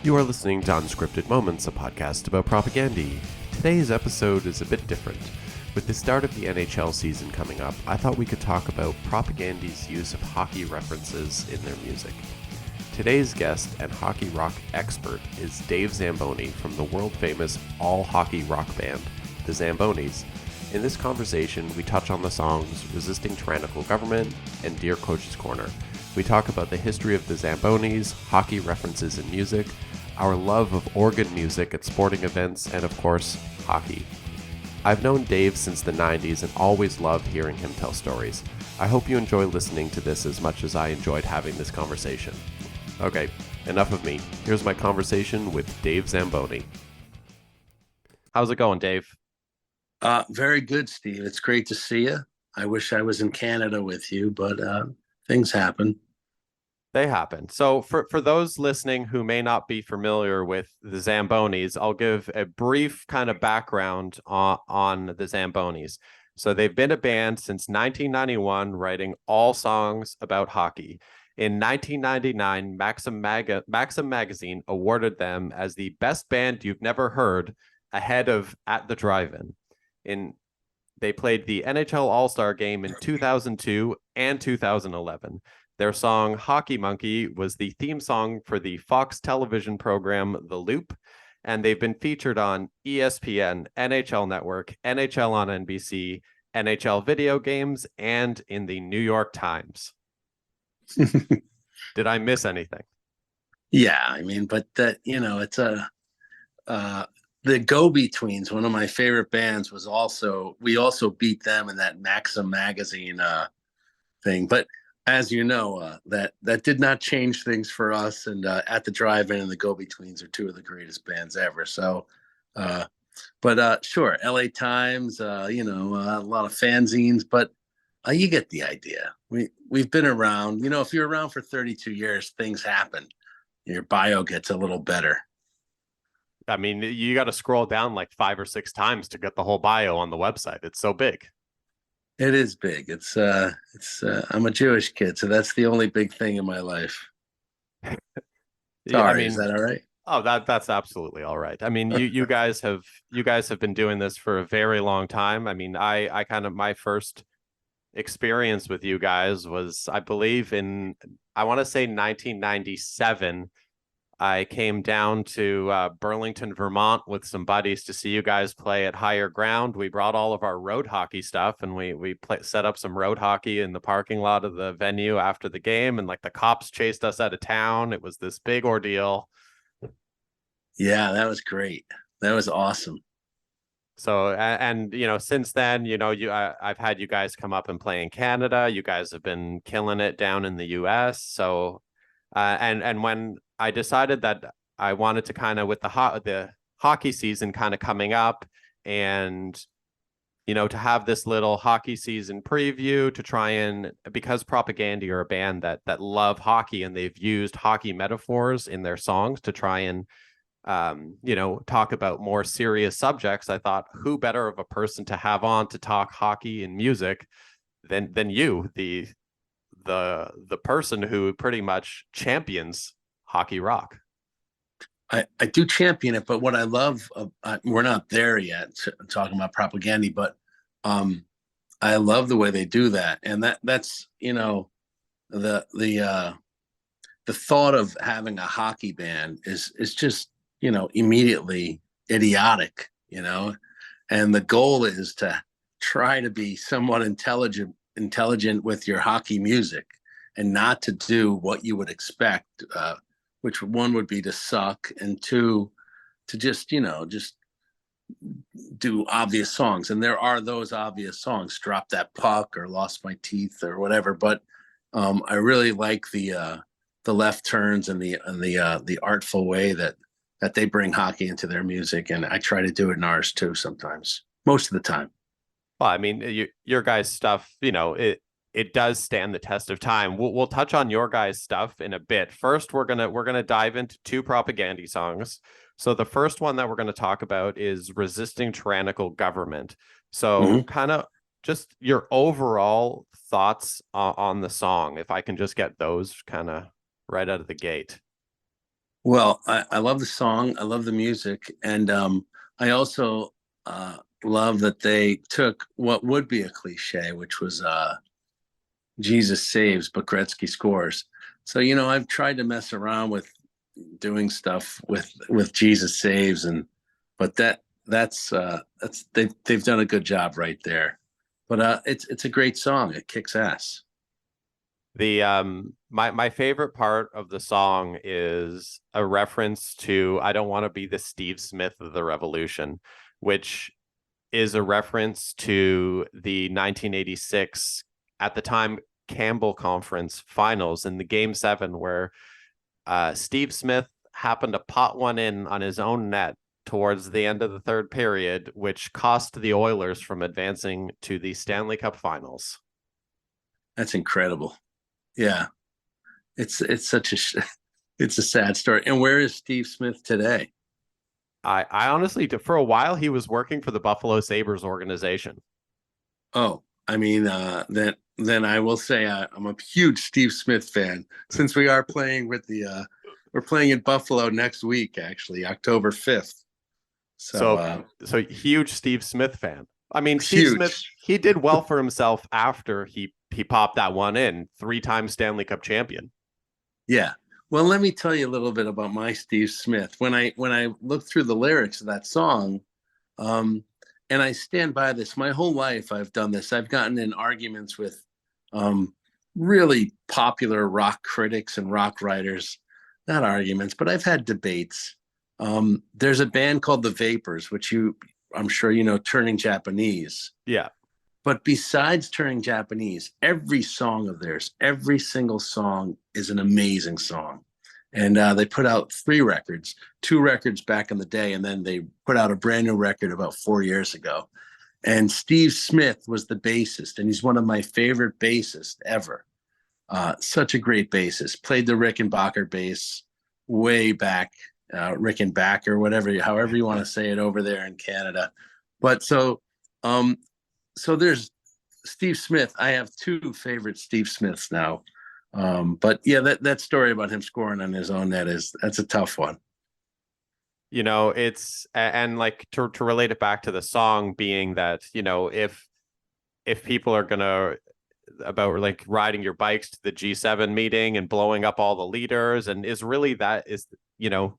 You are listening to Unscripted Moments, a podcast about Propagandhi. Today's episode is a bit different. With the start of the NHL season coming up, I thought we could talk about Propagandhi's use of hockey references in their music. Today's guest and hockey rock expert is Dave Zamboni from the world-famous all-hockey rock band, the Zombonis. In this conversation, we touch on the songs Resisting Tyrannical Government and Dear Coach's Corner. We talk about the history of the Zambonis, hockey references in music, our love of organ music at sporting events, and of course, hockey. I've known Dave since the 90s and always loved hearing him tell stories. I hope you enjoy listening to this as much as I enjoyed having this conversation. Okay, enough of me. Here's my conversation with Dave Zamboni. How's it going, Dave? Very good, Steve. It's great to see you. I wish I was in Canada with you, but things happen. They happen. So for those listening who may not be familiar with the Zambonis, I'll give a brief kind of background on the Zambonis. So they've been a band since 1991, writing all songs about hockey. In 1999, Maxim Magazine awarded them as the best band you've never heard, ahead of At the Drive-In. They played the NHL All-Star Game in 2002 and 2011. Their song Hockey Monkey was the theme song for the Fox television program The Loop, and they've been featured on ESPN, NHL Network, NHL on NBC, NHL video games, and in the New York Times. Did I miss anything? Yeah, I mean, but that, it's the Go-Betweens, one of my favorite bands, we also beat them in that Maxim magazine thing. But as you know, that did not change things for us. And At the Drive-In and the Go-Betweens are two of the greatest bands ever. So, sure, LA Times, a lot of fanzines, but you get the idea. We've been around. If you're around for 32 years, things happen. Your bio gets a little better. I mean, you got to scroll down like 5 or 6 times to get the whole bio on the website. It's so big. It is big. It's I'm a Jewish kid, so that's the only big thing in my life. Sorry, is that all right? Oh, that's absolutely all right. I mean, you guys have been doing this for a very long time. I mean, I kind of, my first experience with you guys was, I believe, I want to say 1997. I came down to Burlington, Vermont with some buddies to see you guys play at Higher Ground. We brought all of our road hockey stuff, and we set up some road hockey in the parking lot of the venue after the game, and like the cops chased us out of town. It was this big ordeal. Yeah, that was great. That was awesome. So, and since then, I've had you guys come up and play in Canada. You guys have been killing it down in the US. So, and when I decided that I wanted to kind of, with the hockey season kind of coming up, and to have this little hockey season preview to try and, because Propagandhi are a band that love hockey and they've used hockey metaphors in their songs to try and talk about more serious subjects. I thought, who better of a person to have on to talk hockey and music than you, the person who pretty much champions hockey rock. I do champion it, but what I love, we're not there yet talking about Propagandhi, but I love the way they do that, and that's the thought of having a hockey band is just immediately idiotic, and the goal is to try to be somewhat intelligent with your hockey music, and not to do what you would expect, which one would be to suck, and two, to just do obvious songs. And there are those obvious songs, Drop That Puck or Lost My Teeth or whatever. But I really like the left turns and the artful way that they bring hockey into their music. And I try to do it in ours too sometimes, most of the time. Well, I mean, your guys' stuff, it does stand the test of time. We'll touch on your guys' stuff in a bit. First, we're gonna dive into 2 Propagandhi songs. So the first one that we're going to talk about is Resisting Tyrannical Government. So kind of just your overall thoughts on the song, if I can just get those kind of right out of the gate. Well, I love the song. I love the music. And I also love that they took what would be a cliche, which was Jesus saves, but Gretzky scores. So, I've tried to mess around with doing stuff with Jesus saves, but that's they've done a good job right there. But it's a great song. It kicks ass. The my favorite part of the song is a reference to "I don't want to be the Steve Smith of the Revolution," which is a reference to the 1986, at the time, Campbell Conference Finals in the Game 7, where Steve Smith happened to pot one in on his own net towards the end of the third period, which cost the Oilers from advancing to the Stanley Cup Finals. That's incredible. Yeah, it's such it's a sad story. And where is Steve Smith today? I honestly, for a while, he was working for the Buffalo Sabres organization. Oh, I mean, then I will say I'm a huge Steve Smith fan. Since we are playing we're playing in Buffalo next week, actually, October 5th. So So huge Steve Smith fan. I mean, Steve Smith, huge. he did well for himself after he popped that one in, 3-time Stanley Cup champion. Yeah. Well, let me tell you a little bit about my Steve Smith. When I looked through the lyrics of that song, um, and I stand by this. My whole life, I've done this. I've gotten in arguments with um, really popular rock critics and rock writers. Not arguments, but I've had debates. There's a band called The Vapors, which I'm sure you know, Turning Japanese. Yeah. But besides Turning Japanese, every song of theirs, every single song is an amazing song. And they put out 3 records, 2 records back in the day, and then they put out a brand new record about 4 years ago. And Steve Smith was the bassist, and he's one of my favorite bassists ever. Such a great bassist. Played the Rickenbacker bass way back, Rickenbacker, whatever, however you want to say it over there in Canada. But um, so there's Steve Smith. I have 2 favorite Steve Smiths now. But yeah, that story about him scoring on his own net that's a tough one. It's and like to relate it back to the song being that, if people are gonna about like riding your bikes to the G7 meeting and blowing up all the leaders, and is really that is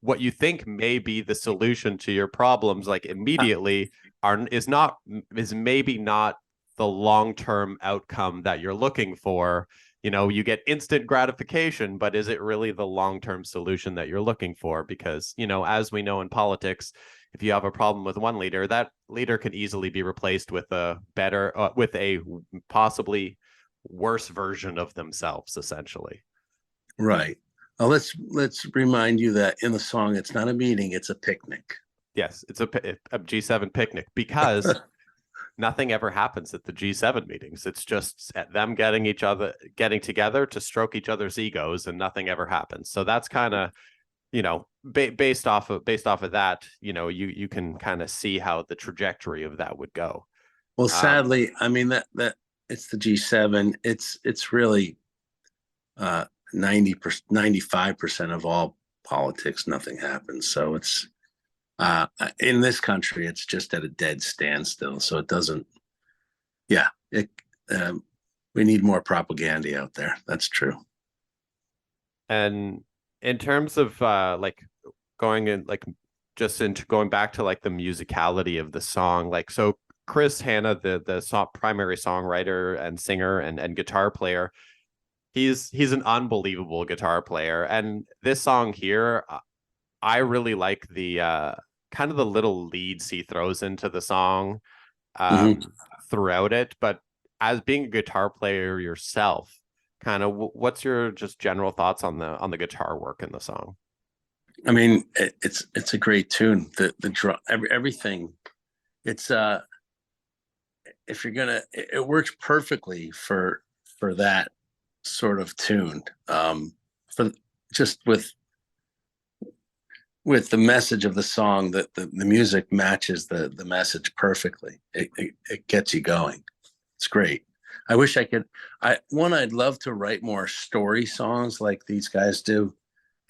what you think may be the solution to your problems, like immediately is maybe not the long-term outcome that you're looking for. You get instant gratification, but is it really the long-term solution that you're looking for? Because as we know in politics, if you have a problem with one leader, that leader can easily be replaced with with a possibly worse version of themselves, essentially. Right. Well, let's remind you that in the song, it's not a meeting; it's a picnic. Yes, it's a G7 picnic, because nothing ever happens at the G7 meetings. It's just at them getting together to stroke each other's egos, and nothing ever happens. So that's kind of, based off of that, you can kind of see how the trajectory of that would go. Well, sadly, I mean that it's the G7. It's really 90%, 95% of all politics. Nothing happens. So it's in this country, it's just at a dead standstill. So it doesn't. Yeah, we need more propaganda out there. That's true. And in terms of like going in, like just into going back to like the musicality of the song, like, so Chris Hanna, the primary songwriter and singer and guitar player, he's an unbelievable guitar player. And this song here, I really like the kind of the little leads he throws into the song Mm-hmm. throughout it. But as being a guitar player yourself, kind of what's your just general thoughts on the guitar work in the song? I mean, it's a great tune. The drum, everything. It's if you're gonna, it works perfectly for that sort of tune. For just with the message of the song, that the music matches the message perfectly. It gets you going. It's great. I wish I could. I'd love to write more story songs like these guys do,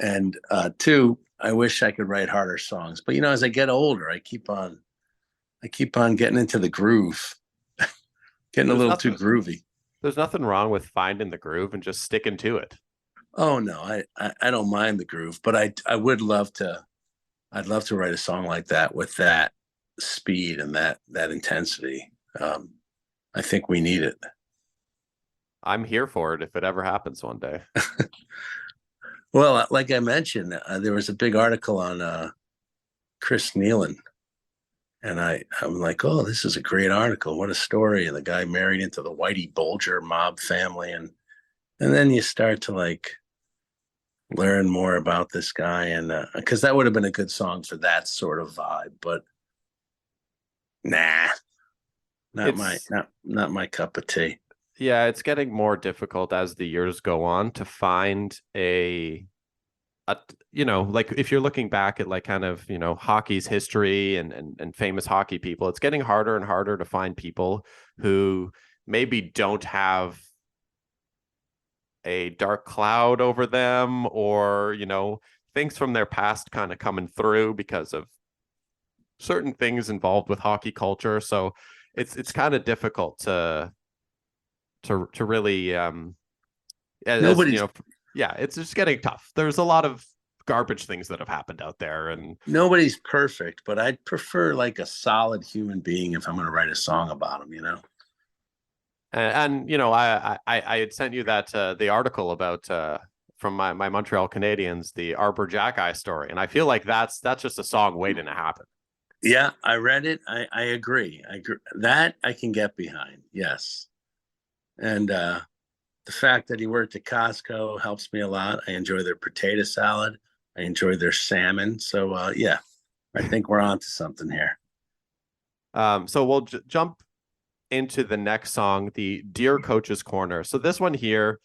And two, I wish I could write harder songs. But as I get older, I keep on getting into the groove, getting a There's little too nothing groovy. there's nothing wrong with finding the groove and just sticking to it. Oh no, I don't mind the groove, but I would love to. I'd love to write a song like that with that speed and that intensity. I think we need it. I'm here for it if it ever happens one day. Well, like I mentioned, there was a big article on Chris Nealon, and I'm like, oh, this is a great article. What a story! And the guy married into the Whitey Bulger mob family, and then you start to like learn more about this guy, and because that would have been a good song for that sort of vibe, but nah, It's not my cup of tea. Yeah, it's getting more difficult as the years go on to find a like if you're looking back at like kind of, hockey's history and famous hockey people, it's getting harder and harder to find people who maybe don't have a dark cloud over them, or, things from their past kind of coming through because of certain things involved with hockey culture. So it's kind of difficult to really as Nobody's yeah, it's just getting tough. There's a lot of garbage things that have happened out there, and nobody's perfect, but I'd prefer like a solid human being if I'm going to write a song about them. I had sent you that the article about from my Montreal Canadiens, the Arbor Jackeye story, and I feel like that's just a song waiting to happen. Yeah, I read it. I agree. I agree. That I can get behind. Yes. And the fact that he worked at Costco helps me a lot. I enjoy their potato salad. I enjoy their salmon. So yeah, I think we're on to something here. So we'll jump into the next song, the Dear Coach's Corner. So this one here,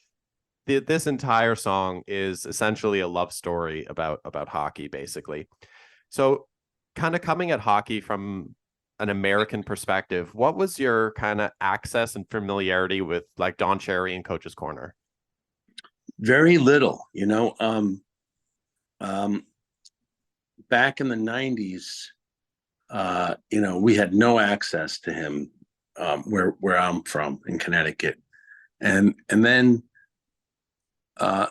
this entire song is essentially a love story about hockey, basically. So kind of coming at hockey from an American perspective, what was your kind of access and familiarity with like Don Cherry and Coach's Corner? Very little. Um, Back in the 90s, we had no access to him where I'm from in Connecticut. And then I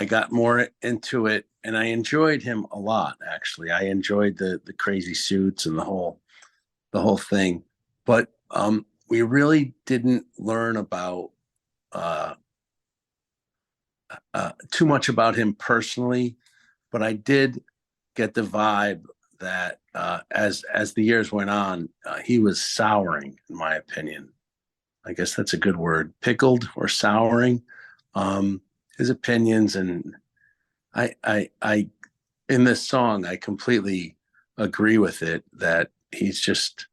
got more into it, and I enjoyed him a lot. Actually, I enjoyed the crazy suits and the whole thing. But we really didn't learn about uh, too much about him personally. But I did get the vibe that as the years went on, he was souring, in my opinion. I guess that's a good word, pickled or souring. His opinions, and I in this song, I completely agree with it that he's just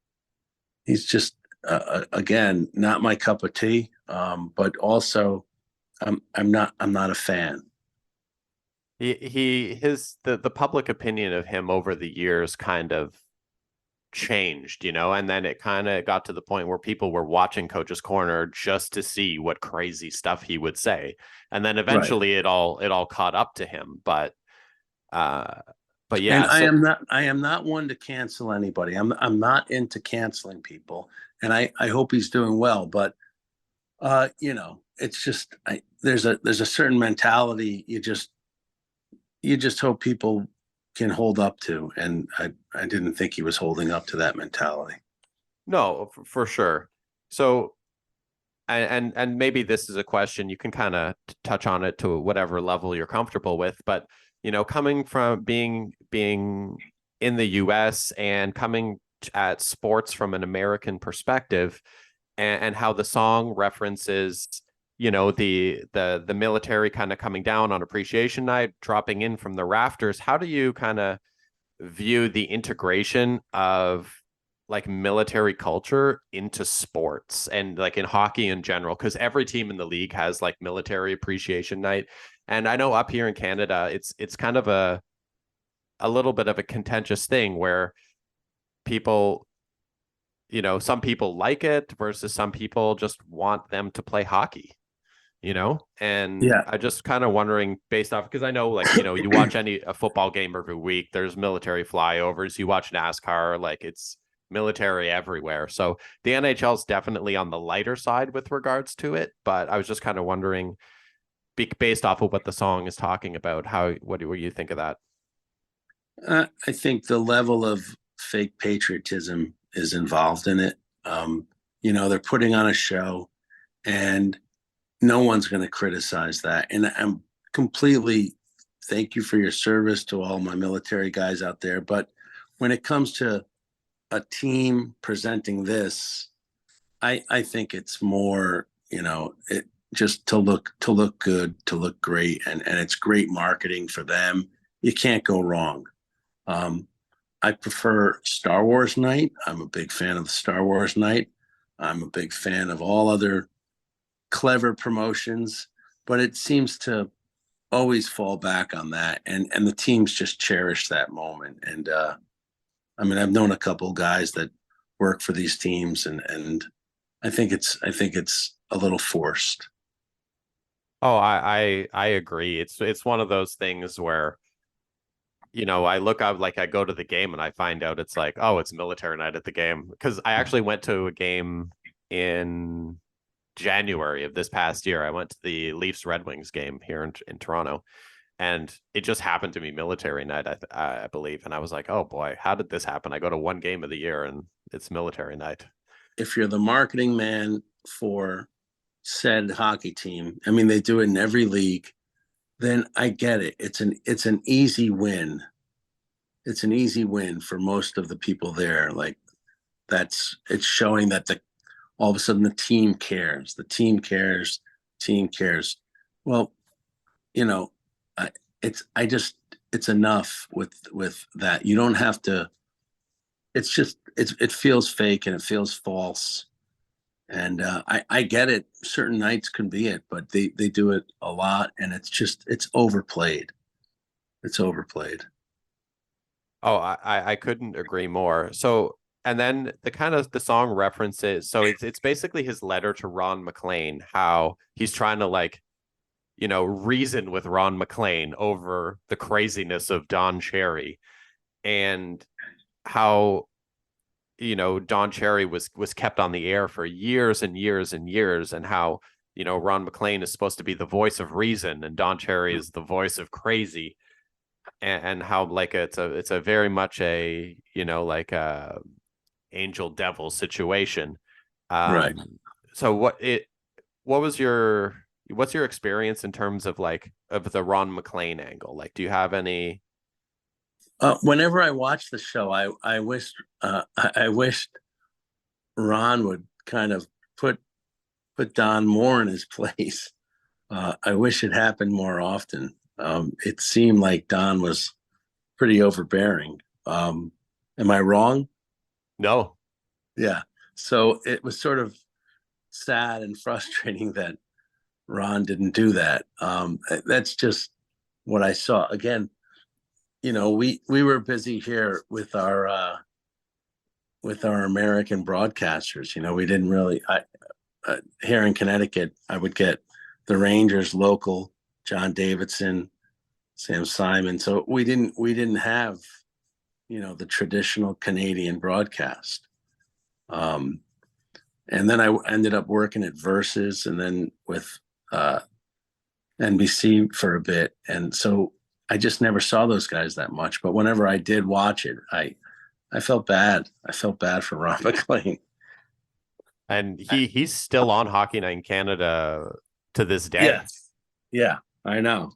again not my cup of tea, but also I'm not a fan. The public opinion of him over the years kind of changed, and then it kind of got to the point where people were watching Coach's Corner just to see what crazy stuff he would say, and then Right. eventually it all caught up to him. Uh, but And yeah, I so am not one to cancel anybody. I'm not into canceling people, and I hope he's doing well. But it's just there's a certain mentality you just hope people can hold up to, and I didn't think he was holding up to that mentality. no, for sure. So and maybe this is a question you can kind of touch on it to whatever level you're comfortable with, but coming from being in the US and coming at sports from an American perspective, and how the song references the military kind of coming down on appreciation night, dropping in from the rafters. How do you kind of view the integration of like military culture into sports and like in hockey in general? Because every team in the league has like military appreciation night, and I know up here in Canada it's kind of a little bit of a contentious thing where people, some people like it versus some people just want them to play hockey. And Yeah. I just kind of wondering based off, because I know, like, you watch a football game every week, there's military flyovers, you watch NASCAR, like it's military everywhere. So the NHL is definitely on the lighter side with regards to it, but I was just kind of wondering, based off of what the song is talking about, what do you think of that? I think the level of fake patriotism is involved in it. They're putting on a show, and no one's going to criticize that. And I'm completely thank you for your service to all my military guys out there. But when it comes to a team presenting this, I think it's more, it just to look good, to look great, and it's great marketing for them. You can't go wrong. Um, I prefer Star Wars Night. I'm a big fan of the Star Wars Night. I'm a big fan of all other clever promotions, but it seems to always fall back on that, and the teams just cherish that moment. And I mean, I've known a couple guys that work for these teams, and I think it's a little forced. Oh, I agree. It's one of those things where, I look up, like I go to the game and I find out it's like, oh, it's military night at the game. Because I actually went to a game in January of this past year. I went to the Leafs Red Wings game here in Toronto, and it just happened to be military night, I believe. And I was like, oh boy, how did this happen? I go to one game of the year and it's military night. If you're the marketing man for said hockey team, I mean, they do it in every league. Then I get it. It's an easy win. It's an easy win for most of the people there. Like it's showing that the all of a sudden the team cares. The team cares. Team cares. Well, you know, I, it's enough with that. You don't have to. It feels fake and it feels false. And I get it. Certain nights can be it, but they do it a lot, and it's overplayed. It's overplayed. Oh, I couldn't agree more. So, and then the song references, so it's basically his letter to Ron McLean, how he's trying to, like, reason with Ron McLean over the craziness of Don Cherry, and how, Don Cherry was kept on the air for years and years and years, and how, Ron McLean is supposed to be the voice of reason and Don Cherry is the voice of crazy, and how, like, it's a very much a, like a angel devil situation. Right. So what's your experience in terms of, like, of the Ron McLean angle? Like, do you have any? Whenever I watch the show, I wished Ron would kind of put Don more in his place. I wish it happened more often. It seemed like Don was pretty overbearing. Am I wrong? No. Yeah. So it was sort of sad and frustrating that Ron didn't do that. That's just what I saw. Again, we were busy here with our American broadcasters. We didn't really. Here in Connecticut, I would get the Rangers local, John Davidson, Sam Simon. So we didn't have the traditional Canadian broadcast. Um, and then I ended up working at Versus, and then with NBC for a bit, and so I just never saw those guys that much. But whenever I did watch it, I felt bad. I felt bad for Ron McLean. And he's still on Hockey Night in Canada to this day. Yes. Yeah, I know.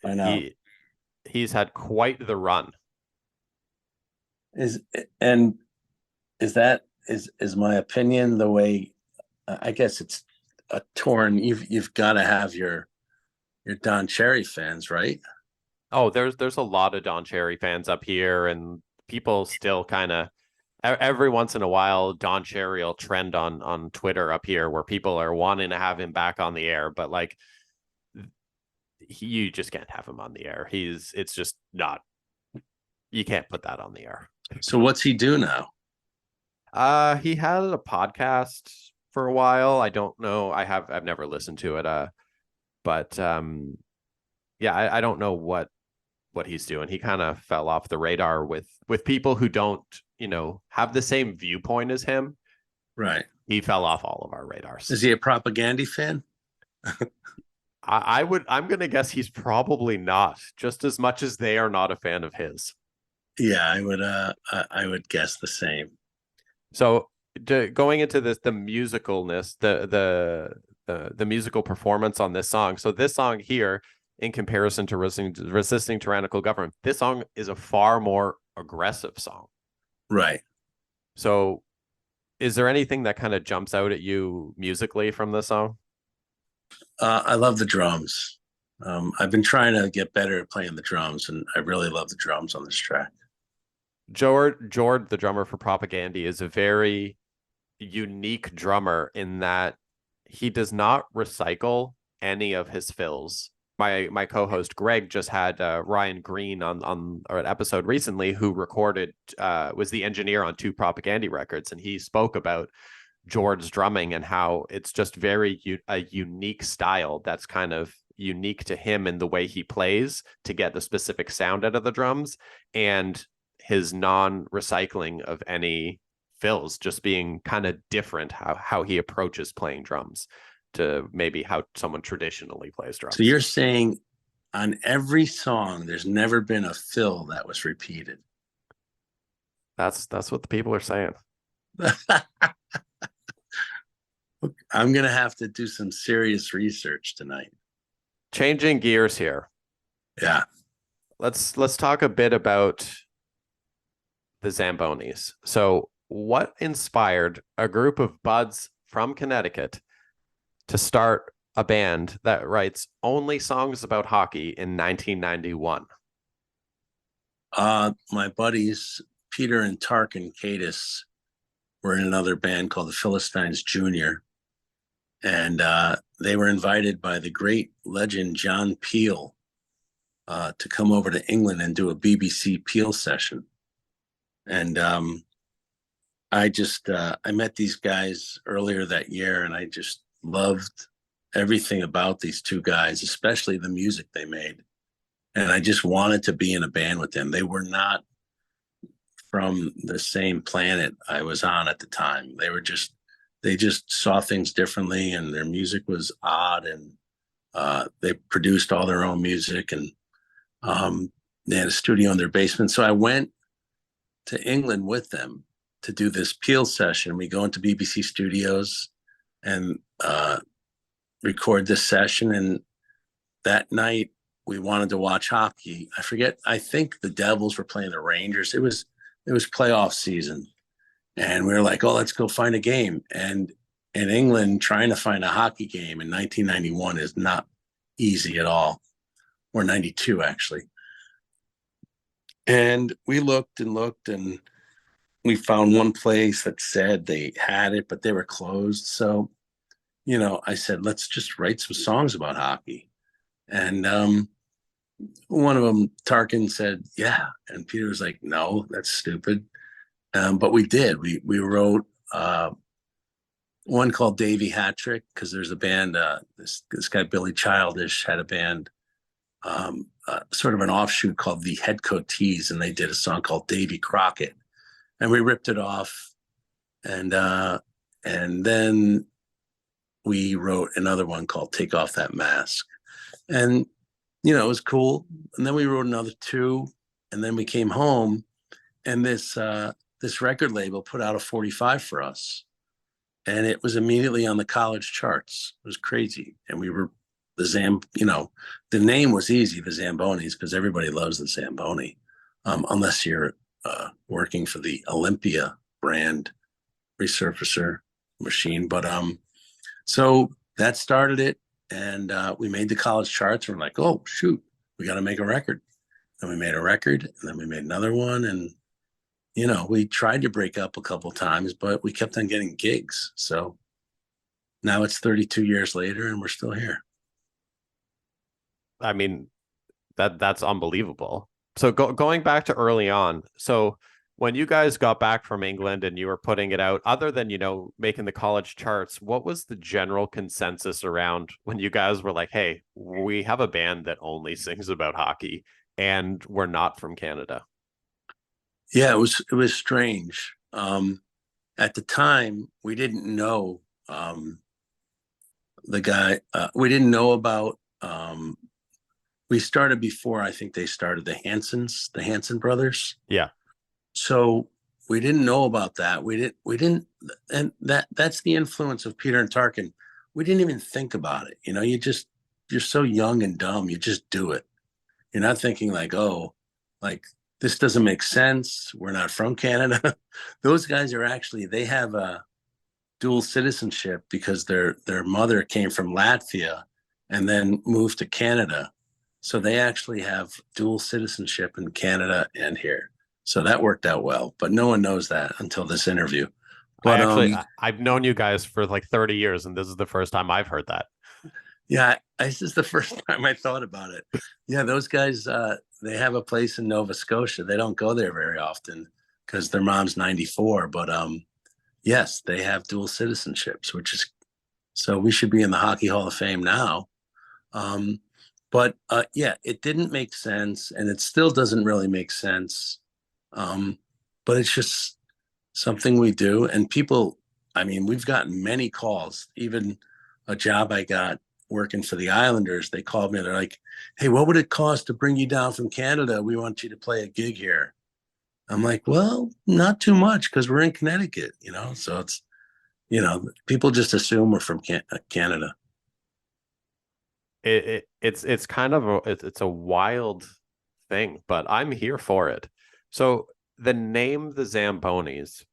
I know. He's had quite the run. Is and is that is my opinion the way? I guess it's a torn. You've got to have your Don Cherry fans, right? Oh, there's a lot of Don Cherry fans up here, and people still kind of, every once in a while, Don Cherry will trend on Twitter up here, where people are wanting to have him back on the air, but, like, you just can't have him on the air. It's just not, you can't put that on the air. So what's he do now? He had a podcast for a while. I don't know. I've never listened to it. But yeah, I don't know what he's doing. He kind of fell off the radar with people who don't, have the same viewpoint as him. Right. He fell off all of our radars. Is he a Propagandhi fan? I'm gonna guess he's probably not, just as much as they are not a fan of his. Yeah, I would guess the same. So going into this, the musicalness, the musical performance on this song. So this song here, in comparison to resisting tyrannical government, this song is a far more aggressive song. Right. So is there anything that kind of jumps out at you musically from this song? I love the drums. I've been trying to get better at playing the drums, and I really love the drums on this track. Jord, the drummer for Propagandhi, is a very unique drummer in that he does not recycle any of his fills. My co-host Greg just had Ryan Green on an episode recently, who recorded was the engineer on 2 Propagandhi records, and he spoke about Jord's drumming and how it's just very a unique style that's kind of unique to him in the way he plays to get the specific sound out of the drums, and his non-recycling of any fills just being kind of different how he approaches playing drums to maybe how someone traditionally plays drums. So you're saying on every song there's never been a fill that was repeated? That's what the people are saying. I'm gonna have to do some serious research tonight. Changing gears here. Yeah. Let's talk a bit about the Zambonis. So what inspired a group of buds from Connecticut to start a band that writes only songs about hockey in 1991? My buddies Peter and Tarkin Cadis were in another band called the Philistines Junior, and they were invited by the great legend John Peel to come over to England and do a BBC Peel session. And I met these guys earlier that year, and I just loved everything about these two guys, especially the music they made. And I just wanted to be in a band with them. They were not from the same planet I was on at the time. They just saw things differently, and their music was odd, and they produced all their own music, and they had a studio in their basement. So I went to England with them to do this Peel session. We go into BBC Studios and record this session. And that night we wanted to watch hockey. I think the Devils were playing the Rangers. It was playoff season. And we were like, oh, let's go find a game. And in England, trying to find a hockey game in 1991 is not easy at all, or 92 actually. And we looked and looked, and we found one place that said they had it, but they were closed. So, I said, let's just write some songs about hockey. And one of them, Tarkin, said, yeah. And Peter was like, no, that's stupid. But we did. We wrote one called Davey Hattrick, because there's a band, this guy Billy Childish had a band, sort of an offshoot called the Headcoatees, and they did a song called Davy Crockett, and we ripped it off, and then we wrote another one called Take Off That Mask, and it was cool. And then we wrote another 2, and then we came home, and this record label put out a 45 for us, and it was immediately on the college charts. It was crazy, and we were the name was easy, the Zambonis, because everybody loves the Zamboni, unless you're working for the Olympia brand resurfacer machine. But so that started it, and we made the college charts. And we're like, oh shoot, we got to make a record. And we made a record, and then we made another one, and we tried to break up a couple times, but we kept on getting gigs. So now it's 32 years later, and we're still here. I mean, that's unbelievable. So going back to early on, so When you guys got back from England and you were putting it out, other than, making the college charts, what was the general consensus around when you guys were like, hey, we have a band that only sings about hockey and we're not from Canada? Yeah, it was strange. At the time, we didn't know the guy. We didn't know about. We started before I think they started the Hanson brothers. Yeah. So we didn't know about that. We didn't, and that's the influence of Peter and Tarkin. We didn't even think about it. You're so young and dumb. You just do it. You're not thinking like, oh, like this doesn't make sense. We're not from Canada. Those guys are actually, they have a dual citizenship because their mother came from Latvia and then moved to Canada. So they actually have dual citizenship in Canada and here. So that worked out well, but no one knows that until this interview. But I've known you guys for like 30 years, and this is the first time I've heard that. yeah, this is the first time I thought about it. Yeah, those guys, they have a place in Nova Scotia. They don't go there very often because their mom's 94. But yes, they have dual citizenships, which is so we should be in the Hockey Hall of Fame now. But yeah, it didn't make sense, and it still doesn't really make sense. But it's just something we do, and people. I mean, we've gotten many calls. Even a job I got working for the Islanders, they called me. They're like, "Hey, what would it cost to bring you down from Canada? We want you to play a gig here." I'm like, "Well, not too much because we're in Connecticut, you know." So it's people just assume we're from Canada. It's kind of it's a wild thing, but I'm here for it. So the name the Zambonis,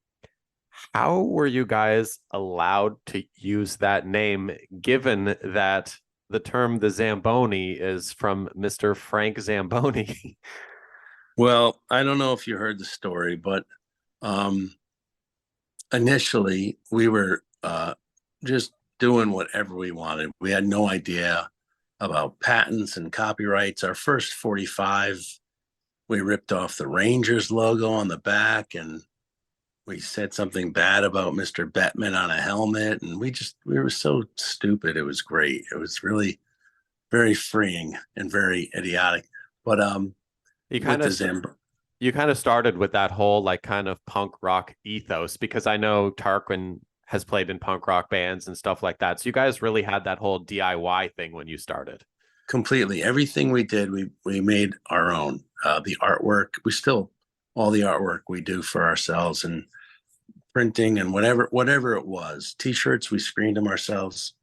how were you guys allowed to use that name, given that the term the Zamboni is from Mr. Frank Zamboni? Well, I don't know if you heard the story, but um, initially we were just doing whatever we wanted. We had no idea about patents and copyrights. Our first 45, we ripped off the Rangers logo on the back, and we said something bad about Mr. Bettman on a helmet, and we were so stupid. It was great. It was really very freeing and very idiotic. But you with kind the of you kind of started with that whole like kind of punk rock ethos, because I know Tarquin has played in punk rock bands and stuff like that. So you guys really had that whole DIY thing when you started. completely everything we did, we made our own. The artwork, we still all the artwork we do for ourselves, and printing and whatever it was. T-shirts, we screened them ourselves.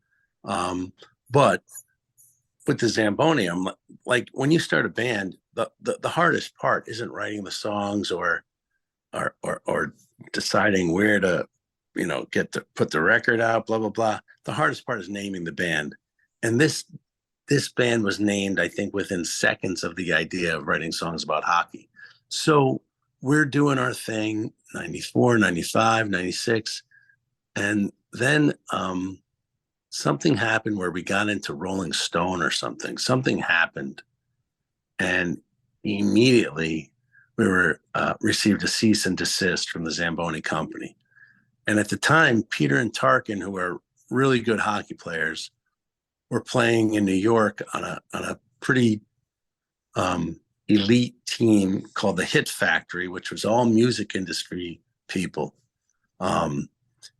But with the Zamboni, I'm like, when you start a band, the hardest part isn't writing the songs or deciding where to get to put the record out, blah blah blah. The hardest part is naming the band, and this band was named, I think, within seconds of the idea of writing songs about hockey. So we're doing our thing, 94, 95, 96. And then something happened where we got into Rolling Stone or something. Something happened. And immediately we were received a cease and desist from the Zamboni company. And at the time, Peter and Tarkin, who are really good hockey players, were playing in New York on a pretty elite team called the Hit Factory, which was all music industry people. And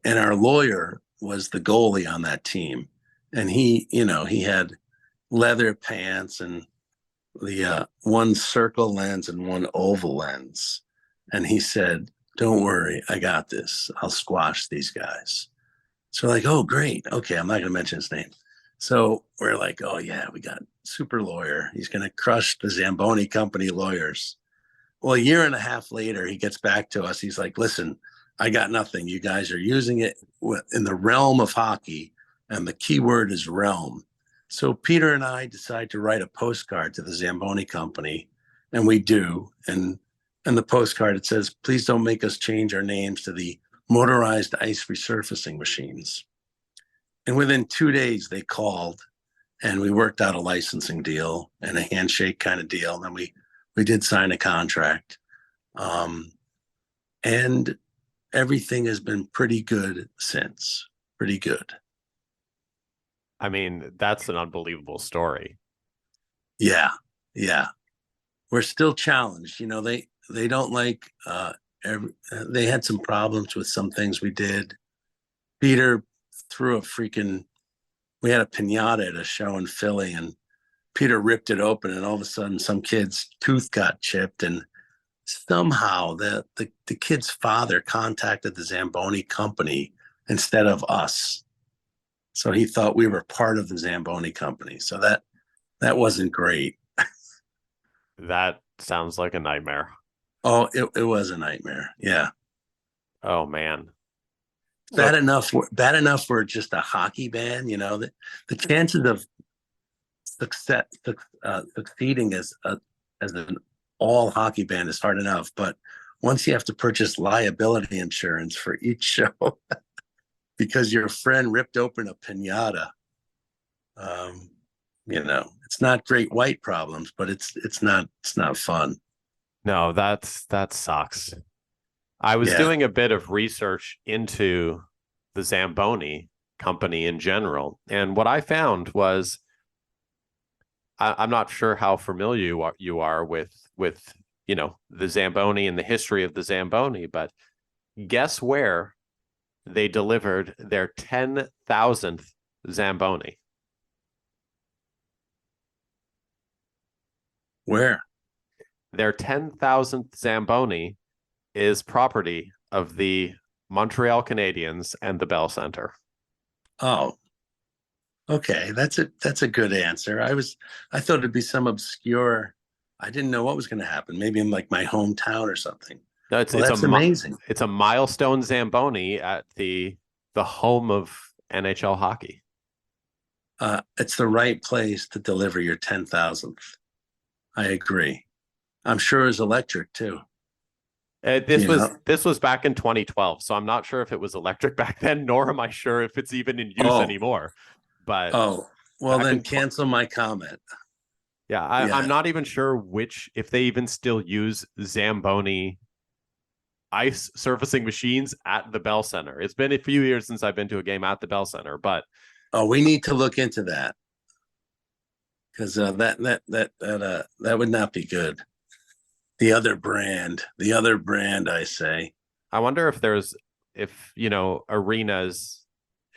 our lawyer was the goalie on that team, and he had leather pants and the one circle lens and one oval lens, and he said, "Don't worry, I got this. I'll squash these guys." So we're like, "Oh, great. Okay, I'm not going to mention his name." So we're like, "Oh yeah, we got super lawyer. He's going to crush the Zamboni company lawyers." Well, a year and a half later, he gets back to us. He's like, "Listen, I got nothing. You guys are using it in the realm of hockey, and the key word is realm." So Peter and I decide to write a postcard to the Zamboni company, and we do. And the postcard, it says, "Please don't make us change our names to the motorized ice resurfacing machines." And within 2 days, they called, and we worked out a licensing deal and a handshake kind of deal. And then we did sign a contract. And everything has been pretty good since. Pretty good. I mean, that's an unbelievable story. Yeah. Yeah. We're still challenged. They don't like they had some problems with some things we did. Peter threw a freaking we had a pinata at a show in Philly, and Peter ripped it open, and all of a sudden some kid's tooth got chipped, and somehow the kid's father contacted the Zamboni company instead of us. So he thought we were part of the Zamboni company. So that wasn't great. That sounds like a nightmare. Oh, it was a nightmare. Yeah. Oh man. So Bad enough we're just a hockey band. The chances of succeeding as an all hockey band is hard enough, but once you have to purchase liability insurance for each show because your friend ripped open a pinata, it's not great white problems, but it's not fun. no, that sucks. I was Yeah. doing a bit of research into the Zamboni company in general, and what I found was I'm not sure how familiar you are with the Zamboni and the history of the Zamboni, but guess where they delivered their 10,000th Zamboni? Where? Their 10,000th Zamboni is property of the Montreal Canadiens and the Bell Center. Oh, okay. That's a good answer. I thought it'd be some obscure. I didn't know what was going to happen. Maybe in like my hometown or something. No, it's Well, it's that's amazing. it's a milestone Zamboni at the home of NHL hockey. It's the right place to deliver your 10,000th. I agree. I'm sure it's electric too. This You was know. this was back in 2012, so I'm not sure if it was electric back then, nor am I sure if it's even in use Oh, anymore. But oh. Well, back then in cancel my comment. yeah, I'm Yeah. not even sure if they even still use Zamboni ice surfacing machines at the Bell Center. It's been a few years since I've been to a game at the Bell Center, but Oh, we need to look into that because that would not be good. The other brand, I say. I wonder if arenas,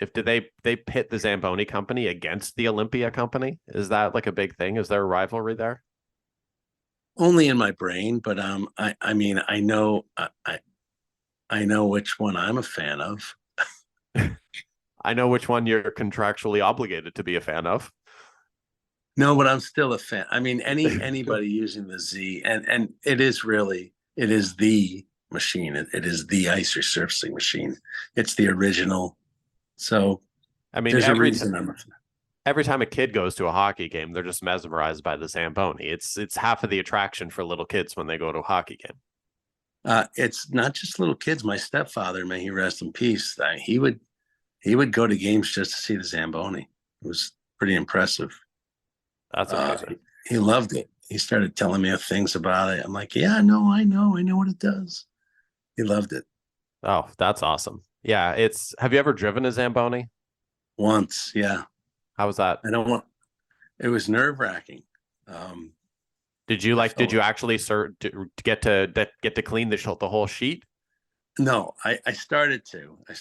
if do they pit the Zamboni company against the Olympia company? Is that like a big thing? Is there a rivalry there? Only in my brain, but I mean, I know which one I'm a fan of. I know which one you're contractually obligated to be a fan of. No, but I'm still a fan. I mean, anybody using the Z, and it is the machine. It is the ice resurfacing machine. It's the original. So I mean, there's a reason I'm a fan. every time a kid goes to a hockey game, they're just mesmerized by the Zamboni. It's half of the attraction for little kids when they go to a hockey game. It's not just little kids. My stepfather, may he rest in peace, he would go to games just to see the Zamboni. It was pretty impressive. That's amazing. He loved it. He started telling me things about it. I'm like, yeah, I know what it does. He loved it. Oh, that's awesome. Yeah, have you ever driven a Zamboni? Once. Yeah. How was that? I don't want, it was nerve wracking. Um, I Did felt, you actually get to clean the whole sheet? no, I started to do I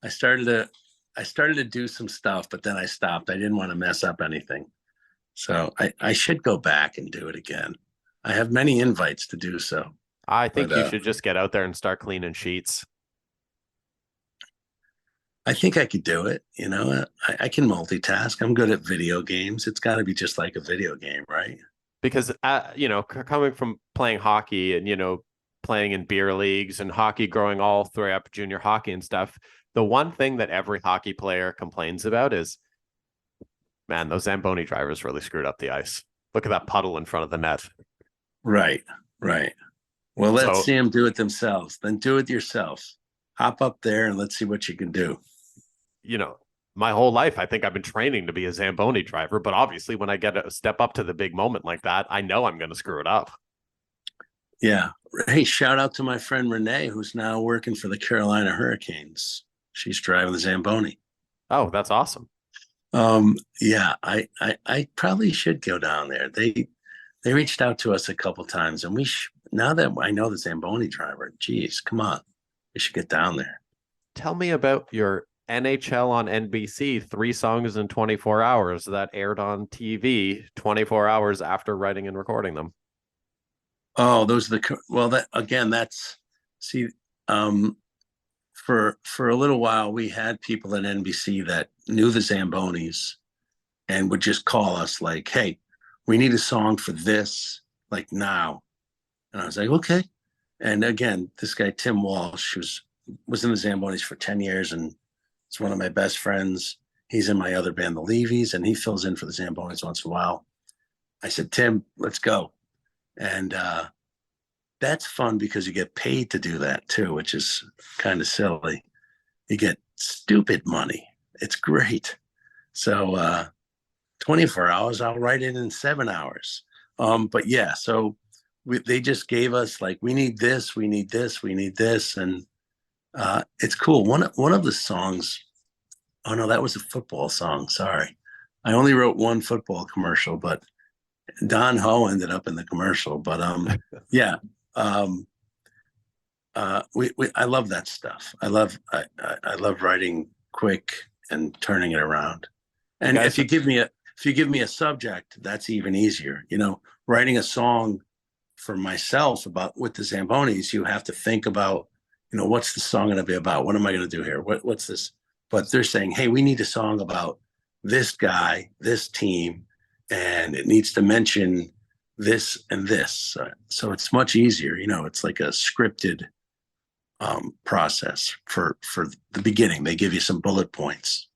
started to, I started to do some stuff, but then I stopped. I didn't want to mess up anything. So I should go back and do it again. I have many invites to do so, I but think you should just get out there and start cleaning sheets. I think I could do it. I can multitask. I'm good at video games. It's got to be just like a video game, right? Because coming from playing hockey and playing in beer leagues and hockey growing all through up junior hockey and stuff, the one thing that every hockey player complains about is, man, those Zamboni drivers really screwed up the ice. Look at that puddle in front of the net. Right, right. Well, let's So see them do it themselves. Then do it yourself. Hop up there and let's see what you can do. my whole life, I think I've been training to be a Zamboni driver, but obviously when I get a step up to the big moment like that, I know I'm going to screw it up. Yeah. Hey, shout out to my friend Renee, who's now working for the Carolina Hurricanes. She's driving the Zamboni. Oh, that's awesome. Yeah, I probably should go down there. They reached out to us a couple times, and now that I know the Zamboni driver, geez, come on, we should get down there. Tell me about your NHL on NBC, 3 songs in 24 hours that aired on TV 24 hours after writing and recording them. Oh, those are well, that again, that's see, um, for a little while we had people at NBC that knew the Zambonis and would just call us like, "Hey, we need a song for this, like now." And I was like, "Okay." And again, this guy Tim Walsh was in the Zambonis for 10 years, and it's one of my best friends. He's in my other band, the Levies, and he fills in for the Zambonis once in a while. I said, "Tim, let's go." And that's fun because you get paid to do that too, which is kind of silly. You get stupid money. It's great. So 24 hours, I'll write it in 7 hours. But yeah, so they just gave us like, we need this, we need this, we need this. And it's cool. One of the songs, oh no, that was a football song. Sorry. I only wrote one football commercial, but Don Ho ended up in the commercial. But yeah. Um, I love that stuff. I love writing quick and turning it around. And Guys, if you give me a subject, that's even easier. You know, writing a song for myself about with the Zambonis, you have to think about, you know, what's the song going to be about? What am I going to do here? What's this? But they're saying, hey, we need a song about this guy, this team, and it needs to mention this and this. So it's much easier. You know, it's like a scripted process for the beginning. They give you some bullet points.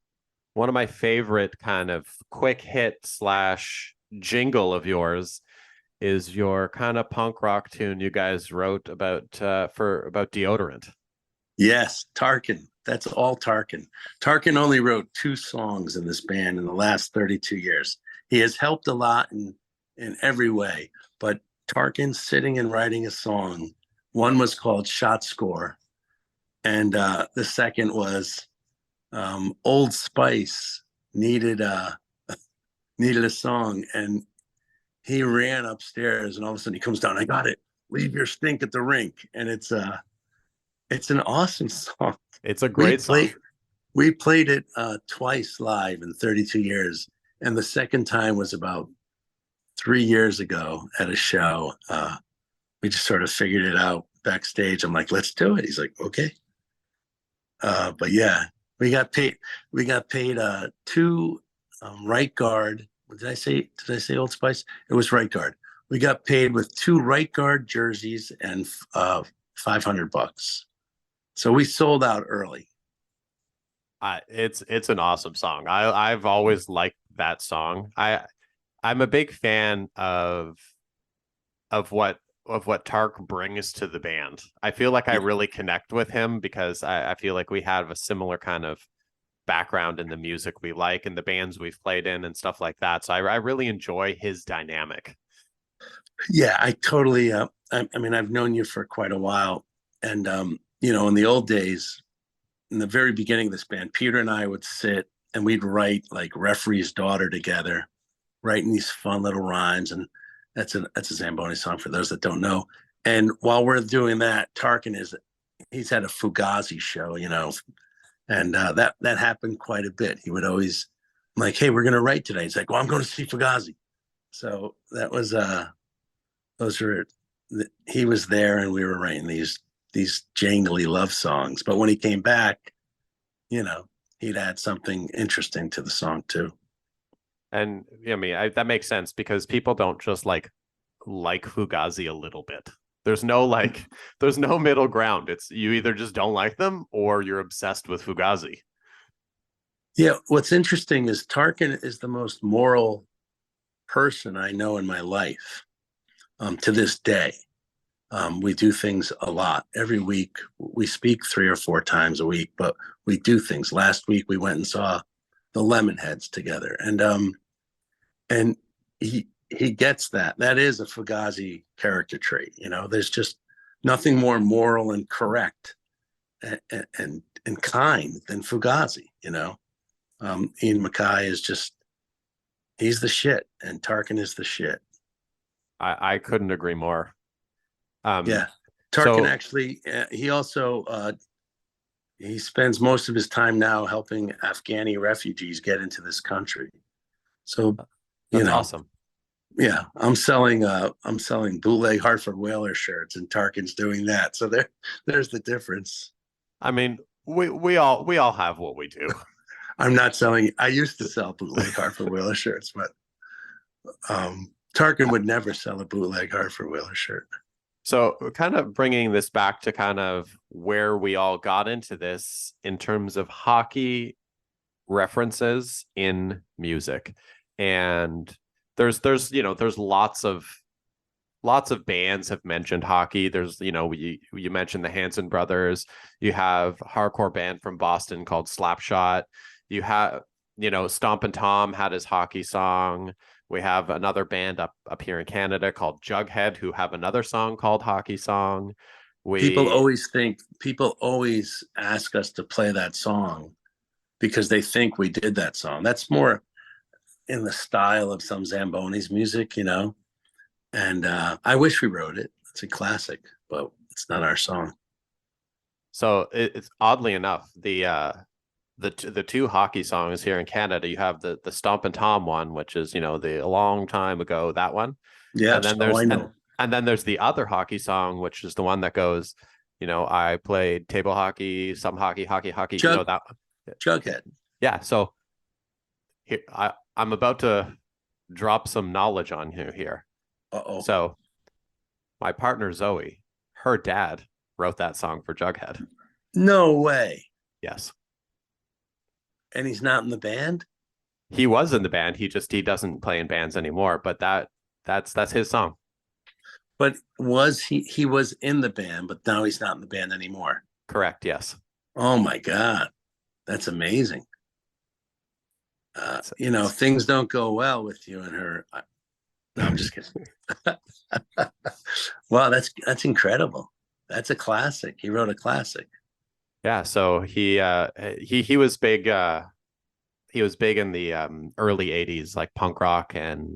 one of my favorite kind of quick hit slash jingle of yours is your kind of punk rock tune you guys wrote about about deodorant. Yes, Tarkin. That's all Tarkin. Tarkin only wrote 2 songs in this band in the last 32 years. He has helped a lot in every way, but Tarkin sitting and writing a song. One was called Shot Score, and the second was Old Spice needed needed a song, and he ran upstairs, and all of a sudden he comes down. I got it. Leave your stink at the rink, and it's an awesome song. It's a We great song. played we played it twice live in 32 years, and the second time was about 3 years ago at a show. We just sort of figured it out backstage. I'm like, let's do it. He's like, okay. But yeah, we got paid. We got paid 2 right guard. What did I say? Did I say Old Spice? It was right guard. We got paid with 2 right guard jerseys and $500. So we sold out early. It's an awesome song. I've always liked that song. I'm a big fan of what Tark brings to the band. I feel like I really connect with him because I feel like we have a similar kind of background in the music we like and the bands we've played in and stuff like that. So I really enjoy his dynamic. Yeah, I totally. I mean, I've known you for quite a while, and you know, in the old days, in the very beginning of this band, Peter and I would sit and we'd write like Referee's Daughter together, writing these fun little rhymes, and that's a Zamboni song for those that don't know. And while we're doing that, Tarkin he's had a Fugazi show, you know, and that happened quite a bit. He would always like, hey, we're gonna write today. He's like, well, I'm going to see Fugazi. So that was those were he was there, and we were writing these jangly love songs. But when he came back, you know, he'd add something interesting to the song too. And I mean, that makes sense because people don't just like Fugazi a little bit. There's no middle ground. It's you either just don't like them or you're obsessed with Fugazi. Yeah, what's interesting is Tarkin is the most moral person I know in my life to this day. We do things a lot every week. We speak 3 or 4 times a week, but we do things. Last week we went and saw the Lemonheads together, and he gets that. That is a Fugazi character trait. You know, there's just nothing more moral and correct and kind than Fugazi. Ian MacKaye is just, he's the shit, and Tarkin is the shit. I couldn't agree more. Yeah, Tarkin So actually, he also he spends most of his time now helping Afghani refugees get into this country. So, you that's know, awesome. yeah, I'm selling bootleg Hartford Whaler shirts, and Tarkin's doing that. So there's the difference. I mean, we all have what we do. I'm not selling. I used to sell bootleg Hartford Whaler shirts, but Tarkin would never sell a bootleg Hartford Whaler shirt. So, kind of bringing this back to kind of where we all got into this in terms of hockey references in music. And there's lots of bands have mentioned hockey. There's, you mentioned the Hanson brothers. You have a hardcore band from Boston called Slapshot. You have, Stompin' Tom had his hockey song. We have another band up here in Canada called Jughead, who have another song called Hockey Song. We People always ask us to play that song because they think we did that song. That's more in the style of some Zamboni's music, and I wish we wrote it. It's a classic, but it's not our song. So it's oddly enough, the two hockey songs here in Canada, you have the Stompin' Tom one, which is, the a long time ago, that one. Yeah, And then so there's I know. and then there's the other hockey song, which is the one that goes, I played table hockey, some hockey, Jug that. Jughead. Yeah. So here, I'm about to drop some knowledge on you here. Uh-oh. So my partner Zoe, her dad wrote that song for Jughead. No way. Yes. And he's not in the band? He was in the band. He doesn't play in bands anymore, but that's his song. But he was in the band, but now he's not in the band anymore. Correct. Yes. Oh my God. That's amazing. Things don't go well with you and her. No, I'm just kidding. Wow, that's incredible. That's a classic. He wrote a classic. Yeah. So he was big. He was big in the early '80s, like punk rock and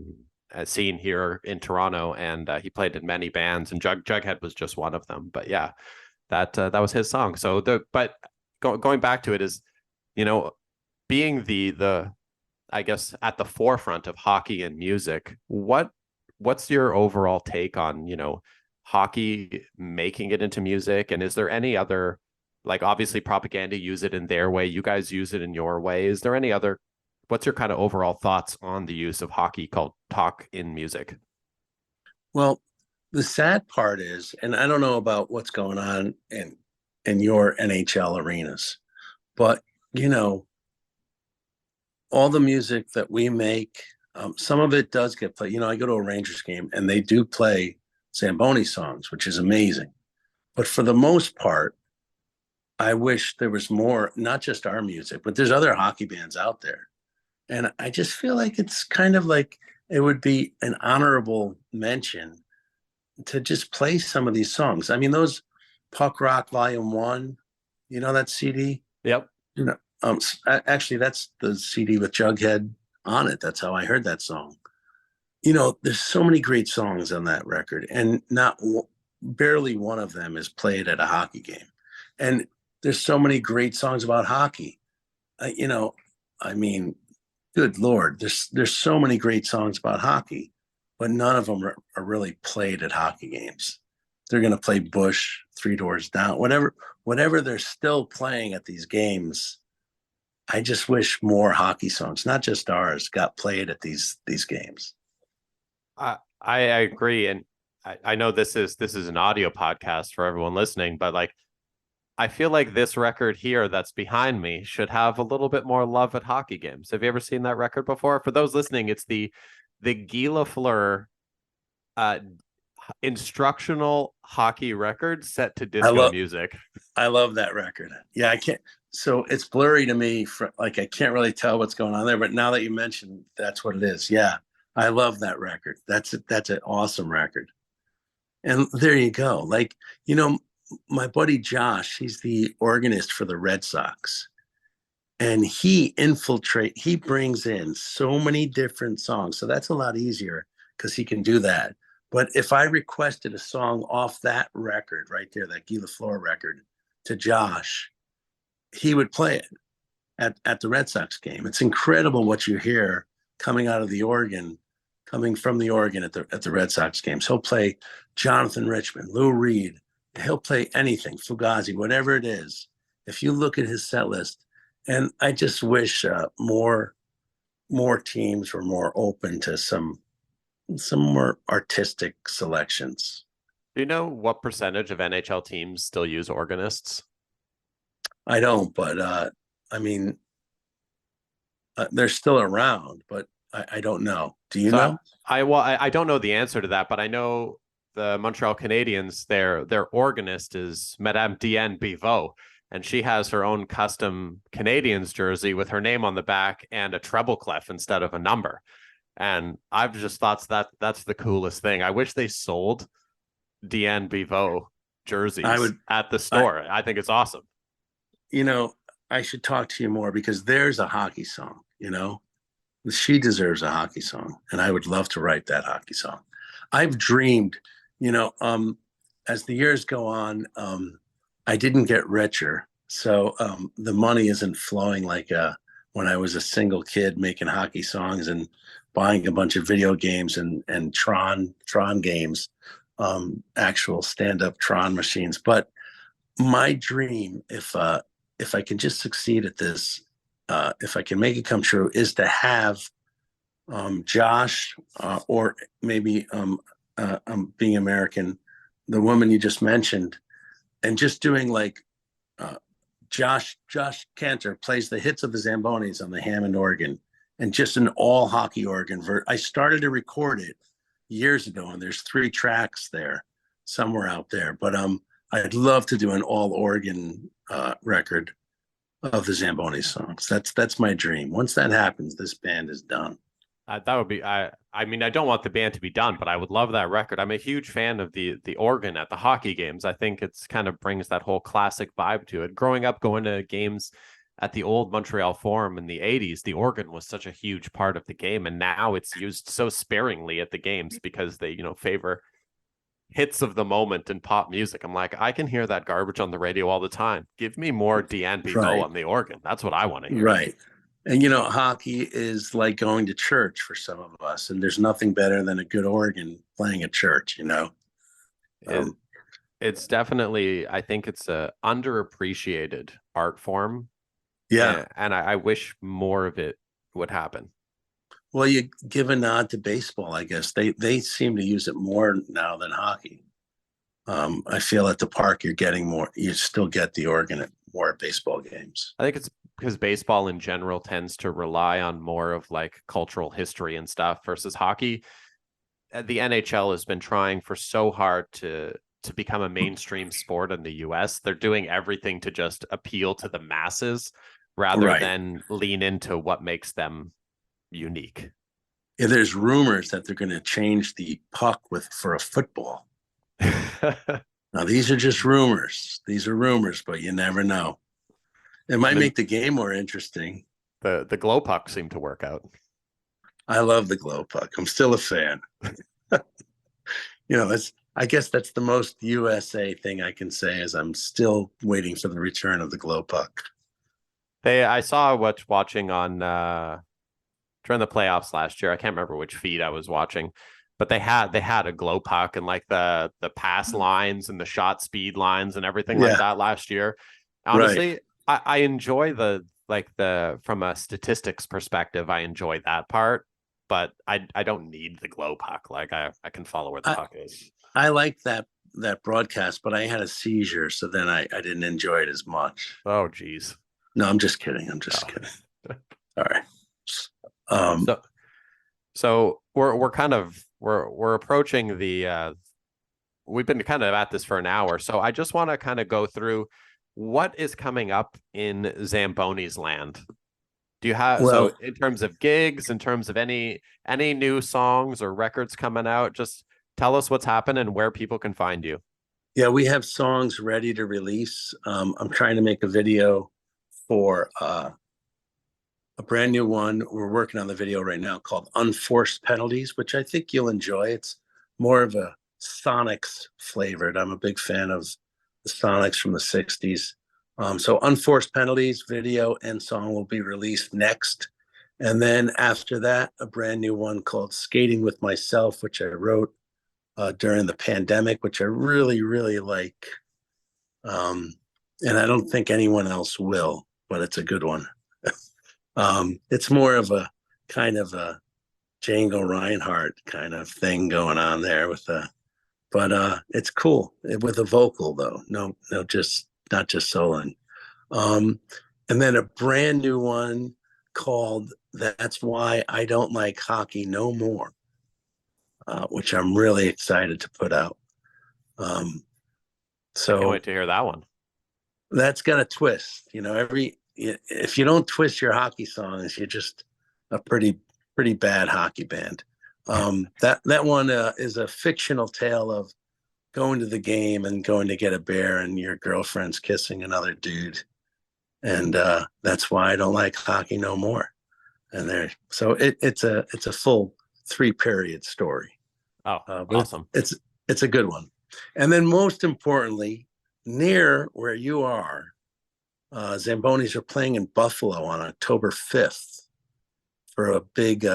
scene here in Toronto, and he played in many bands, and Jughead was just one of them. But yeah, that was his song. So going back to it is, being the I guess at the forefront of hockey and music, what's your overall take on, hockey making it into music? And is there any other, like, obviously Propaganda use it in their way, you guys use it in your way. Is there any other, what's your kind of overall thoughts on the use of hockey called talk in music? Well, the sad part is, and I don't know about what's going on in your NHL arenas, but all the music that we make, some of it does get played. I go to a Rangers game and they do play Zamboni songs, which is amazing. But for the most part, I wish there was more, not just our music, but there's other hockey bands out there. And I just feel like it's kind of like it would be an honorable mention to just play some of these songs. I mean, those Puck Rock Volume 1, that CD? Yep. Actually, that's the CD with Jughead on it. That's how I heard that song. There's so many great songs on that record, and barely one of them is played at a hockey game. And there's so many great songs about hockey. I mean, good Lord, there's so many great songs about hockey, but none of them are really played at hockey games. They're going to play Bush, Three Doors Down, whatever they're still playing at these games. I just wish more hockey songs, not just ours, got played at these games. I agree, and I know this is an audio podcast for everyone listening, but like, I feel like this record here that's behind me should have a little bit more love at hockey games. Have you ever seen that record before? For those listening, it's the Gila Fleur uh, instructional hockey record set to disco music. I love that record. Yeah, I can't. So it's blurry to me. I can't really tell what's going on there. But now that you mentioned, that's what it is. Yeah, I love that record. That's an awesome record. And there you go. Like, you know, my buddy Josh, he's the organist for the Red Sox. And he brings in so many different songs. So that's a lot easier because he can do that. But if I requested a song off that record right there, that Guy Lafleur record, to Josh, he would play it at the Red Sox game. It's incredible what you hear coming out of the organ, coming from the organ at the Red Sox games. He'll play Jonathan Richman, Lou Reed. He'll play anything, Fugazi, whatever it is. If you look at his set list, and I just wish more teams were more open to some more artistic selections. Do you know what percentage of NHL teams still use organists? I don't, but I mean, they're still around, but I don't know. Do you know? I don't know the answer to that, but I know the Montreal Canadiens, their organist is Madame Diane Bivot, and she has her own custom Canadiens jersey with her name on the back and a treble clef instead of a number. And I've just thought that's the coolest thing. I wish they sold Diane Bivot jerseys at the store. I think it's awesome. You know, I should talk to you more because there's a hockey song, you know. She deserves a hockey song, and I would love to write that hockey song. I've dreamed, you know, as the years go on, I didn't get richer, so the money isn't flowing like when I was a single kid making hockey songs and buying a bunch of video games and Tron games, actual stand-up Tron machines. But my dream, if I can just succeed at this, if I can make it come true, is to have Josh or maybe being American, the woman you just mentioned, and just doing like Josh Cantor plays the hits of the Zambonis on the Hammond organ, and just an all hockey organ. I started to record it years ago, and there's 3 tracks there somewhere out there. But I'd love to do an all organ record of the Zamboni songs. That's my dream. Once that happens, this band is done. That would be. I mean, I don't want the band to be done, but I would love that record. I'm a huge fan of the organ at the hockey games. I think it's kind of brings that whole classic vibe to it. Growing up, going to games at the old Montreal Forum in the 80s, the organ was such a huge part of the game, and now it's used so sparingly at the games because they, favor hits of the moment in pop music. I'm like, I can hear that garbage on the radio all the time. Give me more Diane Bivot on the organ. That's what I want to hear. Right. And, hockey is like going to church for some of us, and there's nothing better than a good organ playing at church, It's definitely, I think it's a underappreciated art form. Yeah. And I wish more of it would happen. Well, you give a nod to baseball, I guess. They seem to use it more now than hockey. I feel at the park you still get the organ at more baseball games. I think it's because baseball in general tends to rely on more of like cultural history and stuff versus hockey. The NHL has been trying for so hard to become a mainstream sport in the US. They're doing everything to just appeal to the masses rather than lean into what makes them unique. Yeah, there's rumors that they're going to change the puck for a football. Now, these are just rumors. These are rumors, but you never know. It might make the game more interesting. The glow puck seemed to work out. I love the glow puck. I'm still a fan. I guess that's the most USA thing I can say is I'm still waiting for the return of the glow puck. I saw watching on during the playoffs last year. I can't remember which feed I was watching, but they had a glow puck and like the pass lines and the shot speed lines and everything like that last year. Honestly, I enjoy from a statistics perspective, I enjoy that part, but I don't need the glow puck. Like I can follow where the puck is. I like that broadcast, but I had a seizure, so then I didn't enjoy it as much. Oh, geez. No, I'm just kidding. Kidding. All right. So we're approaching we've been kind of at this for an hour. So I just want to kind of go through what is coming up in Zamboni's land. Do you have, so in terms of gigs, in terms of any new songs or records coming out, just Tell us what's happened and where people can find you. Yeah, we have songs ready to release. I'm trying to make a video for a brand new one. We're working on the video right now called Unforced Penalties, which I think you'll enjoy. It's more of a Sonics flavored. I'm a big fan of the Sonics from the 60s. So Unforced Penalties video and song will be released next. And then after that, a brand new one called Skating with Myself, which I wrote during the pandemic, which I really, really like. And I don't think anyone else will, but it's a good one. It's more of a kind of a Django Reinhardt kind of thing going on there with but it's cool with a vocal though. No, just not just soloing. Um, and then a brand new one called "That's Why I Don't Like Hockey No More," which I'm really excited to put out. Um, I can't so wait to hear that one. that's got a twist. If you don't twist your hockey songs, you're just a pretty bad hockey band. That one is a fictional tale of going to the game and going to get a beer, and your girlfriend's kissing another dude, and that's why I don't like hockey no more. And it's a full 3-period story. Oh, But awesome. it's a good one. And then most importantly, near where you are, Zambonis are playing in Buffalo on October 5th for a big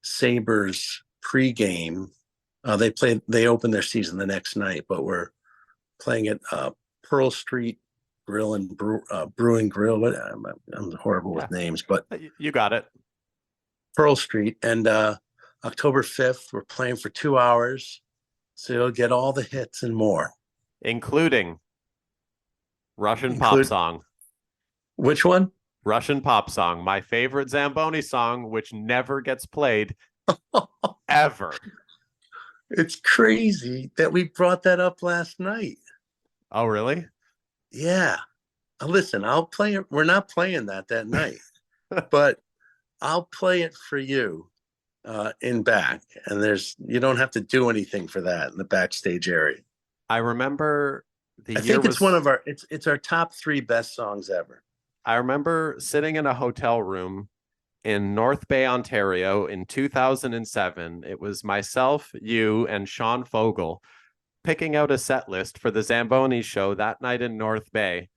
Sabres pregame. They open their season the next night, but we're playing at Pearl Street Grill and Brewing Grill. I'm horrible with names, but You got it. Pearl Street. And October 5th, we're playing for 2 hours. So you'll get all the hits and more. Including Russian pop song. Which one? Russian pop song. My favorite Zamboni song, which never gets played ever. It's crazy that we brought that up last night. Oh, really? Yeah. Listen, I'll play it. We're not playing that night, but I'll play it for you in back. And you don't have to do anything for that in the backstage area. I remember I think it's one of it's our top 3 best songs ever. I remember sitting in a hotel room in North Bay, Ontario in 2007. It was myself, you, and Sean Fogel picking out a set list for the Zamboni show that night in North Bay.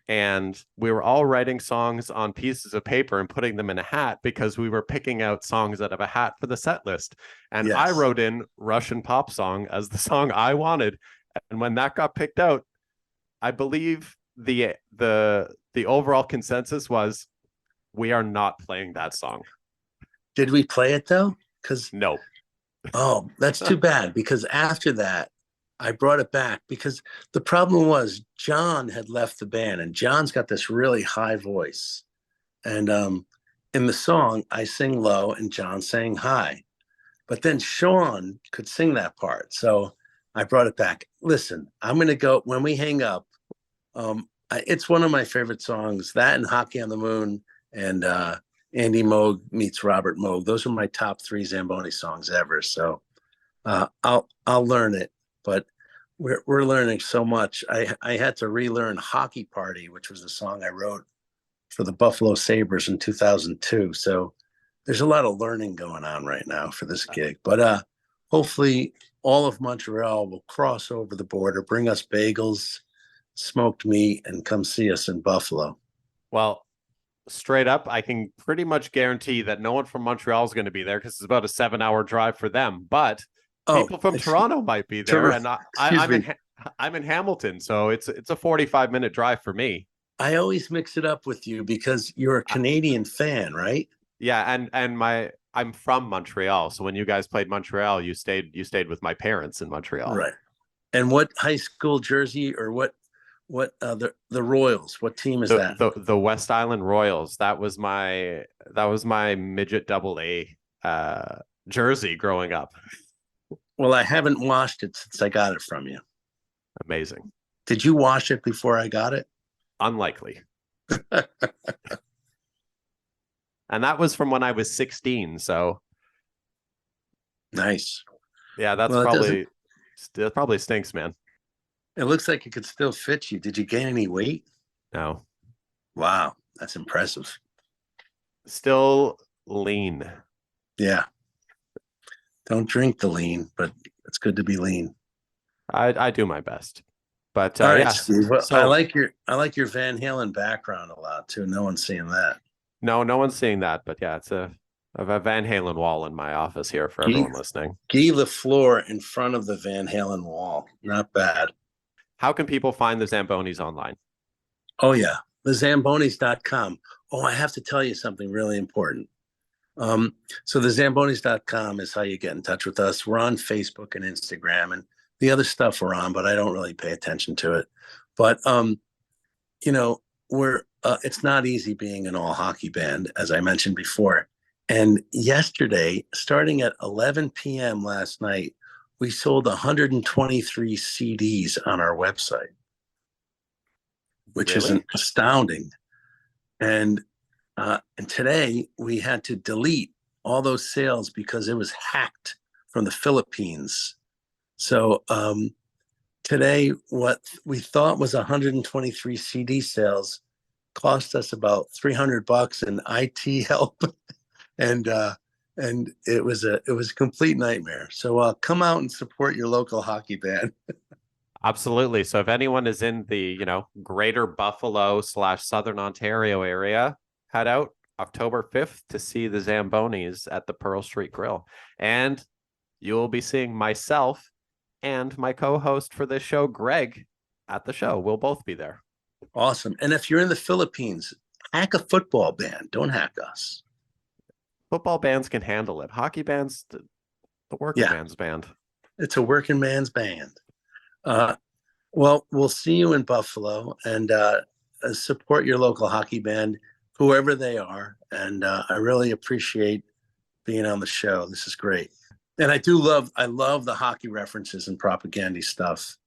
And we were all writing songs on pieces of paper and putting them in a hat because we were picking out songs out of a hat for the set list. And yes. I wrote in Russian pop song as the song I wanted. And when that got picked out, I believe the overall consensus was we are not playing that song. Did we play it though? No. Oh, that's too bad, because after that I brought it back because the problem was John had left the band, and John's got this really high voice. And in the song, I sing low and John sang high. But then Sean could sing that part. So I brought it back. Listen, I'm going to go when we hang up. It's one of my favorite songs, that and Hockey on the Moon and Andy Moog meets Robert Moog. Those are my top 3 Zamboni songs ever. So I'll learn it. But we're learning so much. I had to relearn Hockey Party, which was a song I wrote for the Buffalo Sabres in 2002. So there's a lot of learning going on right now for this gig. But hopefully all of Montreal will cross over the border, bring us bagels, smoked meat, and come see us in Buffalo. Well, straight up, I can pretty much guarantee that no one from Montreal is going to be there because it's about a 7-hour drive for them. But people from Toronto might be there, and I'm in Hamilton, so it's a 45-minute drive for me. I always mix it up with you because you're a Canadian fan, right? Yeah, and I'm from Montreal, so when you guys played Montreal, you stayed with my parents in Montreal, right? And what high school jersey or what the Royals? What team is that? The West Island Royals. That was my midget AA jersey growing up. Well, I haven't washed it since I got it from you. Amazing. Did you wash it before I got it? Unlikely. And that was from when I was 16. So nice. Yeah, that's Well, it doesn't. probably that probably stinks, man. It looks like it could still fit you. Did you gain any weight? No, Wow, that's impressive. still lean. Yeah. Don't drink the lean, but it's good to be lean. I do my best, but All right, yes. Steve. Well, So I like your Van Halen background a lot too. No one's seeing that. no one's seeing that, but yeah, it's a Van Halen wall in my office here for Gee, everyone listening. gee the floor in front of the Van Halen wall. Not bad. How can people find the Zambonis online? Oh yeah. The Zambonis.com. Oh, I have to tell you something really important. So the Zambonis.com is how you get in touch with us. We're on Facebook and Instagram and the other stuff we're on, but I don't really pay attention to it. But you know, we're it's not easy being an all hockey band, as I mentioned before. And yesterday, starting at 11 p.m. last night, we sold 123 CDs on our website, which is Really? astounding. And today we had to delete all those sales because it was hacked from the Philippines. So today, what we thought was 123 CD sales cost us about $300 in IT help, and it was a complete nightmare. So come out and support your local hockey band. Absolutely. So if anyone is in the, greater Buffalo / Southern Ontario area, head out October 5th to see the Zambonis at the Pearl Street Grill. And you'll be seeing myself and my co-host for this show, Greg, at the show. We'll both be there. Awesome. And if you're in the Philippines, hack a football band. Don't hack us. Football bands can handle it. Hockey bands, the working Yeah, man's band. it's a working man's band. Well, we'll see you in Buffalo and support your local hockey band, whoever they are. And I really appreciate being on the show. This is great. And I love the hockey references and Propagandhi stuff.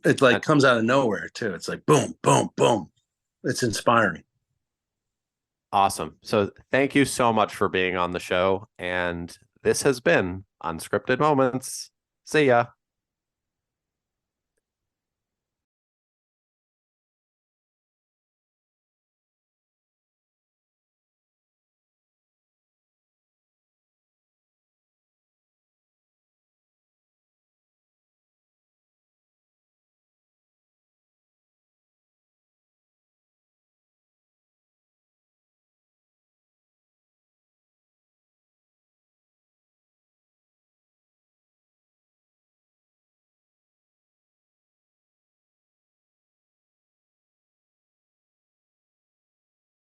It like And comes out of nowhere too. It's like boom, boom, boom. It's inspiring. awesome. So thank you so much for being on the show. And this has been Unscripted Moments. See ya.